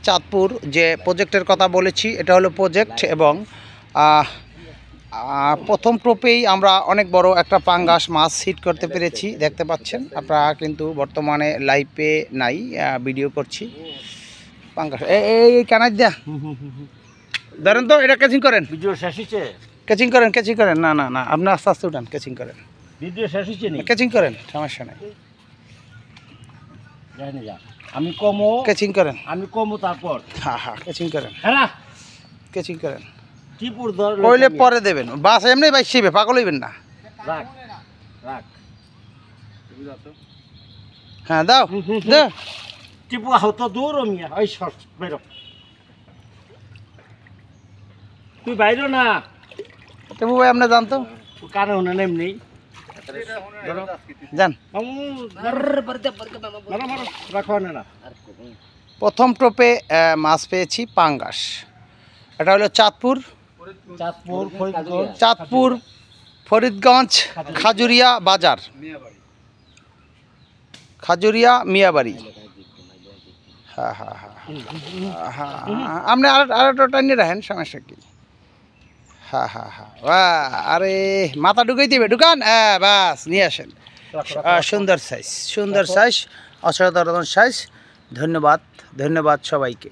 চাঁদপুর যে প্রজেক্টের কথা বলেছি এটা হলো প্রজেক্ট এবং প্রথম টোপেই আমরা অনেক বড় একটা পাঙ্গাস মাছ হিট করতে পেরেছি। দেখতে পাচ্ছেন আপনারা, কিন্তু বর্তমানে লাইভে নাই, ভিডিও করছি। পাঙ্গাস এই কানাই দেয়া ধরেন তো, এটা ক্যাচিং করেন, ভিডিও শেষ হচ্ছে, ক্যাচিং করেন। না না না, আপনি আস্তে আস্তে উঠান, ক্যাচিং করেন, ভিডিও শেষ হচ্ছে নি, ক্যাচিং করেন, সমস্যা নাই। জানি যা আমি কমো, ক্যাচিং করেন, আমি কমো, তারপর হ্যাঁ ক্যাচিং করেন, হ্যাঁ ক্যাচিং করেন। টিপুর ধর কইলে পরে দেবেন, বাস এমনি বাইসিবে, পাগল হইবেন না। রাখ রাখ, হ্যাঁ দাও দাও। টিপু আহত দূর মিয়া, ওই শর্ট বেরো, তুই বাইরো না, টেপু ভাই আপনি জানতো কানে হনে নেমনি যান। রাখো না। প্রথম টোপে মাছ পেয়েছি পাঙ্গাস। এটা হলো চাঁদপুর ফরিদগঞ্জ খাজুরিয়া বাজার, খাজুরিয়া মিয়াবাড়ি। হ্যাঁ হ্যাঁ হ্যাঁ হ্যাঁ, আপনি আরেকটা টাইনে রাখেন, সমস্যা কি। হ্যাঁ হ্যাঁ হ্যাঁ, আরে মাথা ঢুকাই দিবে, ঢুকান, হ্যাঁ বাস নিয়ে আসেন। সুন্দর সাইজ, অসাধারণ সাইজ। ধন্যবাদ সবাইকে।